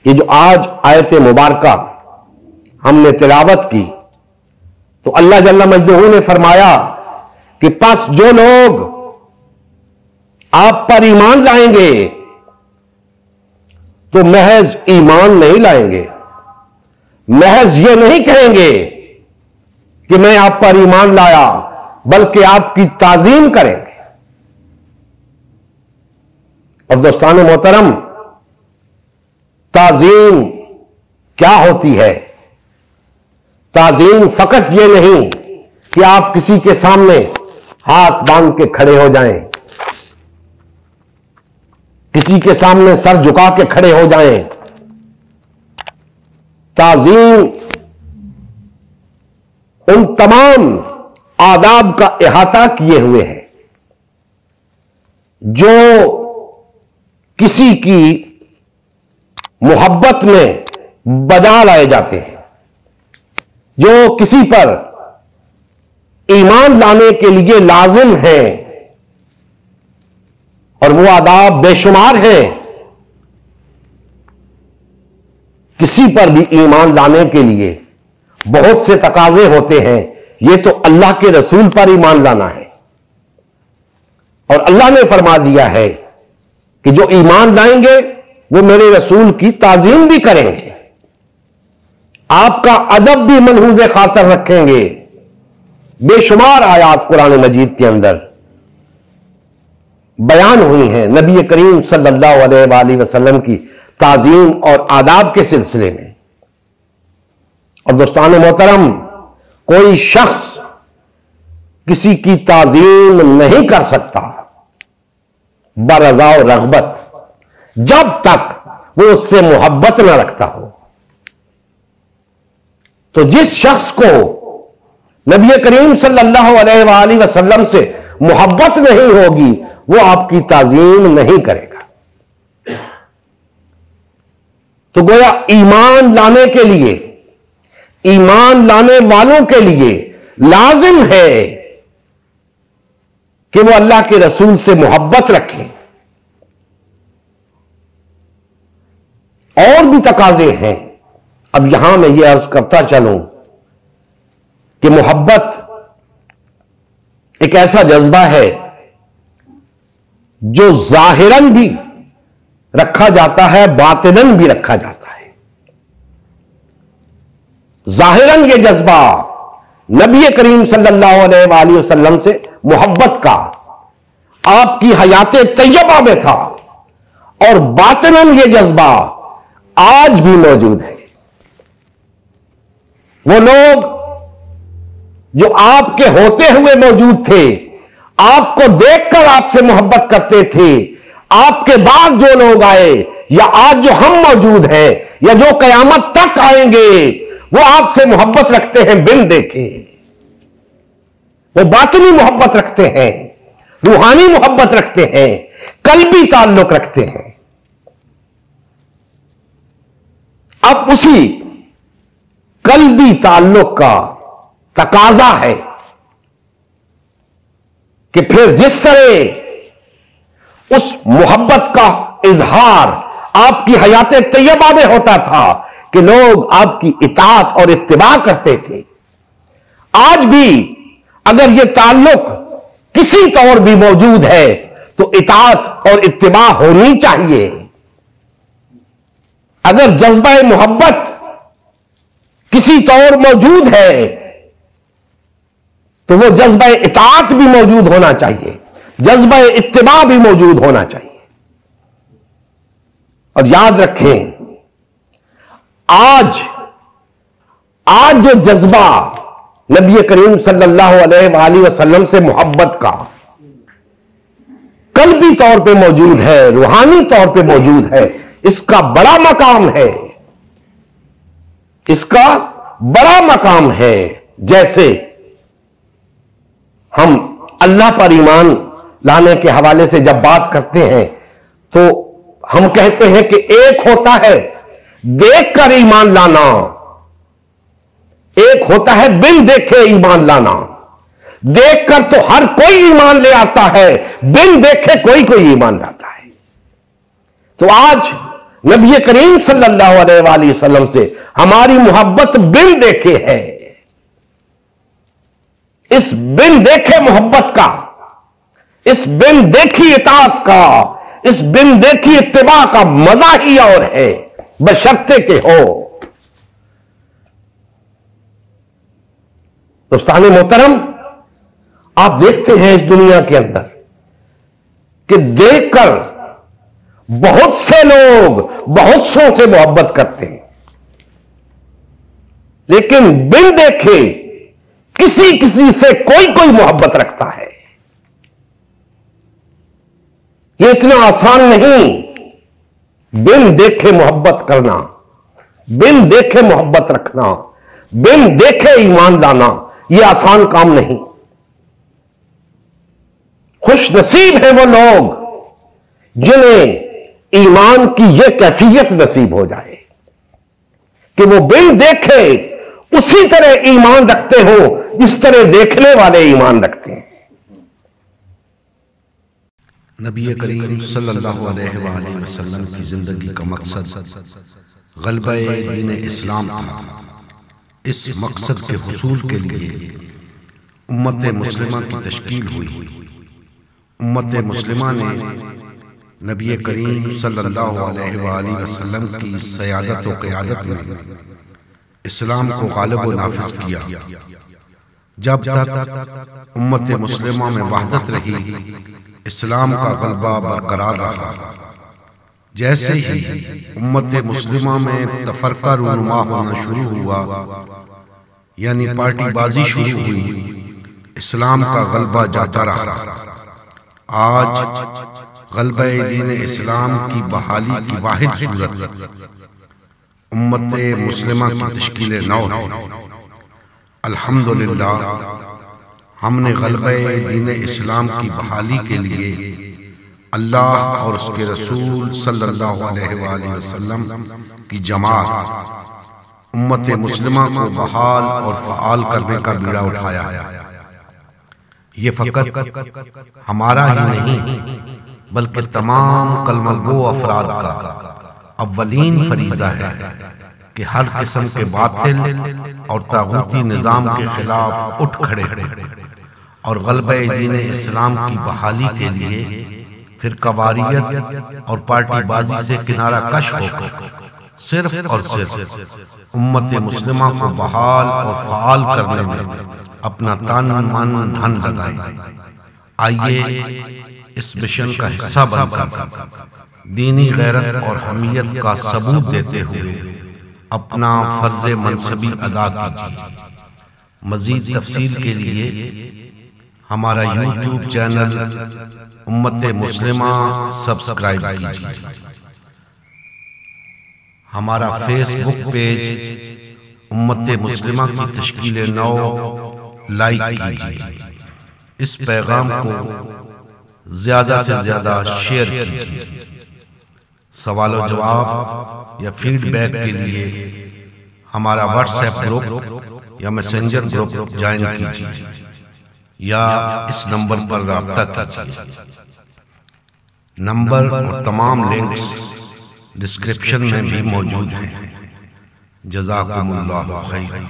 ये जो आज आयत मुबारका हमने तिलावत की, तो अल्लाह जल्ला मजदूहू ने फरमाया कि बस जो लोग आप पर ईमान लाएंगे तो महज ईमान नहीं लाएंगे, महज ये नहीं कहेंगे कि मैं आप पर ईमान लाया, बल्कि आपकी ताजीम करेंगे। और दोस्तान मोहतरम, ताजीम क्या होती है? ताजीम फकत यह नहीं कि आप किसी के सामने हाथ बांध के खड़े हो जाएं, किसी के सामने सर झुका के खड़े हो जाएं। ताजीम उन तमाम आदाब का इहाता किए हुए है जो किसी की मोहब्बत में बजा लाए जाते हैं, जो किसी पर ईमान लाने के लिए लाजिम हैं, और वो आदाब बेशुमार हैं। किसी पर भी ईमान लाने के लिए बहुत से तकाजे होते हैं। ये तो अल्लाह के रसूल पर ईमान लाना है, और अल्लाह ने फरमा दिया है कि जो ईमान लाएंगे वो मेरे रसूल की ताजीम भी करेंगे, आपका अदब भी मनहूज़े खातर रखेंगे। बेशुमार आयात कुरान मजीद के अंदर बयान हुई हैं नबी करीम सल्लल्लाहु अलैहि वसल्लम की ताजीम और आदाब के सिलसिले में। और दोस्तान मोहतरम, कोई शख्स किसी की ताजीम नहीं कर सकता बरज़ा और रग़बत, जब तक वो उससे मोहब्बत न रखता हो। तो जिस शख्स को नबी करीम सल्लल्लाहु अलैहि वसल्लम से मोहब्बत नहीं होगी, वो आपकी ताजीम नहीं करेगा। तो गोया ईमान लाने के लिए, ईमान लाने वालों के लिए लाजिम है कि वो अल्लाह के रसूल से मोहब्बत रखें। और भी तकाजे हैं। अब यहां मैं ये अर्ज करता चलूं कि मोहब्बत एक ऐसा जज्बा है जो जाहिरन भी रखा जाता है, बातिनन भी रखा जाता है। जाहिरन ये जज्बा नबी करीम सल्लल्लाहु अलैहि वसल्लम से मोहब्बत का आपकी हयात तैयबा में था, और बातिनन ये जज्बा आज भी मौजूद है। वो लोग जो आपके होते हुए मौजूद थे, आपको देखकर आपसे मोहब्बत करते थे, आपके बाद जो लोग आए या आज जो हम मौजूद हैं या जो कयामत तक आएंगे, वो आपसे मोहब्बत रखते हैं बिन देखे। वो बातिनी मोहब्बत रखते हैं, रूहानी मोहब्बत रखते हैं, कल्बी ताल्लुक रखते हैं। अब उसी कल्बी ताल्लुक का तकाजा है कि फिर जिस तरह उस मोहब्बत का इजहार आपकी हयात तैयबा में होता था कि लोग आपकी इताअत और इत्तिबा करते थे, आज भी अगर यह ताल्लुक किसी तौर भी मौजूद है तो इताअत और इत्तिबा होनी चाहिए। अगर जज्बा मोहब्बत किसी तौर मौजूद है तो वो जज्बा इताअत भी मौजूद होना चाहिए, जज्बा इत्तिबा भी मौजूद होना चाहिए। और याद रखें, आज जो जज्बा नबी करीम सल्लल्लाहु अलैहि वसल्लम से मोहब्बत का कल्बी तौर पे मौजूद है, रूहानी तौर पे मौजूद है, इसका बड़ा मकाम है, इसका बड़ा मकाम है। जैसे हम अल्लाह पर ईमान लाने के हवाले से जब बात करते हैं तो हम कहते हैं कि एक होता है देखकर ईमान लाना, एक होता है बिन देखे ईमान लाना। देखकर तो हर कोई ईमान ले आता है, बिन देखे कोई ईमान लाता है। तो आज नबी करीम सल्लल्लाहु अलैहि वसल्लम से हमारी मोहब्बत बिन देखे है। इस बिन देखे मोहब्बत का, इस बिन देखी इताअत का, इस बिन देखी इत्तिबा का मजा ही और है, बशर्ते के हो। दोस्ताने मोहतरम, आप देखते हैं इस दुनिया के अंदर कि देखकर बहुत से लोग बहुत सौ से मोहब्बत करते हैं, लेकिन बिन देखे किसी किसी से कोई कोई मोहब्बत रखता है। यह इतना आसान नहीं, बिन देखे मोहब्बत करना, बिन देखे मोहब्बत रखना, बिन देखे ईमान लाना, यह आसान काम नहीं। खुश नसीब है वो लोग जिन्हें ईमान की यह कैफियत नसीब हो जाए कि वो बिन देखे उसी तरह ईमान रखते हो जिस तरह देखने वाले ईमान रखते हैं। नबी करीम सल्लल्लाहु अलैहि वसल्लम की जिंदगी का मकसद गलबा-ए दीन इस्लाम था। इस मकसद के हुसूल के लिए उम्मत मुस्लिमा की तश्कील हुई। उम्मत मुस्लिमा ने नबी करीम सल्लल्लाहु अलैहि वसल्लम की सयादत व क़यादत में इस्लाम को गालिब व नाफिज किया। जब तक उम्मत मुस्लिमा में वहदत रही, इस्लाम का गलबा बरकरार रहा। जैसे ही उम्मत मुस्लिमा में तफरका रूनुमा होना शुरू हुआ, यानी पार्टीबाजी शुरू हुई, इस्लाम का गलबा जाता रहा। आज गलबा-ए दीन इस्लाम की बहाली की वाहिद सूरत उम्मत मुस्लिमा की तश्कील नौ है। अल्हम्दुलिल्लाह, हमने गलबा-ए दीन इस्लाम की बहाली के लिए अल्लाह और उसके रसूल सल्लल्लाहु अलैहि वसल्लम की जमात उम्मत मुस्लिमा को बहाल और फ़आल करने का बीड़ा उठाया है। ये फकत हमारा ही नहीं बल्कि तमाम कलमा गो अफराद का अव्वलीन फरीज़ा है कि हर किस्म के बातिल और तागूती निज़ाम के खिलाफ उठ खड़े और गलबा-ए दीन इस्लाम की बहाली के लिए फिरकावारियत और पार्टीबाजी से किनारा कश होकर सिर्फ और सिर्फ उम्मत मुस्लिमा को बहाल और फ़आल करने में अपना तन मन धन लगाए। आइए इस मिशन का हिस्सा बनकर दीनी गैरत और हमीयत का सबूत देते हुए अपना फर्ज मनसबी अदा कीजिए। मजीद तफसील के लिए हमारा यूट्यूब चैनल उम्मत मुस्लिमा सब्सक्राइब कीजिए। हमारा फेसबुक पेज उम्मत मुस्लिमा की तश्कील नौ लाइक कीजिए। इस पैगाम को ज्यादा से ज्यादा शेयर कीजिए। सवाल और जवाब या फीडबैक के लिए हमारा व्हाट्सएप ग्रुप या मैसेंजर ग्रुप ज्वाइन कीजिए या इस नंबर पर राब्ता कीजिए। नंबर और तमाम लिंक्स डिस्क्रिप्शन में भी मौजूद हैं। जज़ाकुमुल्लाहु खैर।